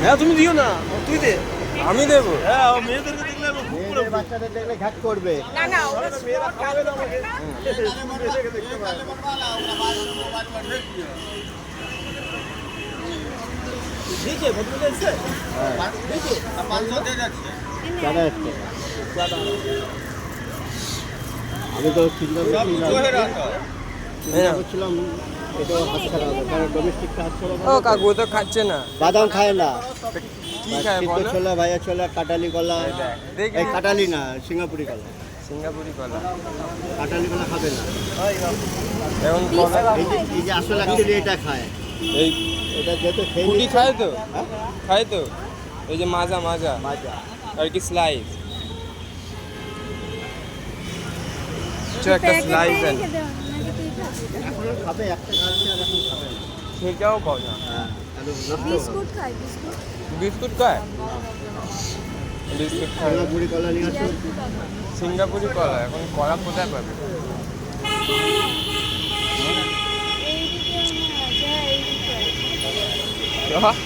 হ্যাঁ তুমি দিও না, তুই দে। আমি দেবো। হ্যাঁ মেয়েদেরকে দেখলে মেয়েদের বাচ্চাদের দেখলে ঘাট করবে। না না মেয়েরা খাবে না আমাকে। দেখে ভদ্রলোক এসছে। দেখে 500 দিয়ে যাচ্ছে। জানা যাচ্ছে। আমি তো চিন্তা করছিলাম এটাও হাত ছাড়া হবে, কারণ ডোমেস্টিকটা হাত ছাড়া ও কাকু ও তো খাচ্ছে না। বাদাম খায় না, কি খায় সিদ্ধ বলো? ছোলা, ভাজা ছোলা, কাটালি কলা। দেখি। এই কাটালি না, সিঙ্গাপুরি কলা। সিঙ্গাপুরি কলা। কাটালি কলা খাবে না। এখন কলা এই যে আসলে অ্যাকচুয়ালি এটা খায়। এই এটা যেহেতু খেয়ে ফুটি নিচ্ছে- খায় তো? হ্যাঁ? খায় তো? এই যে মাজা মাজা মাজা। আর কি স্লাইস। একটা স্লাইস দেন। এখন খাবে, একটা খাচ্ছে আর এখন খাবে না। সেটাও পাও না। হ্যাঁ, তাহলে নষ্ট হবে। বিস্কুট খাই বিস্কুট বিস্কুট খায়? বিস্কুট খায়। সিঙ্গাপুরি কলা নিয়ে আসুন। সিঙ্গাপুরি কলা। এখন কলা কোথায় পাবে? এইদিকে না যা এইদিকে হ্যাঁ?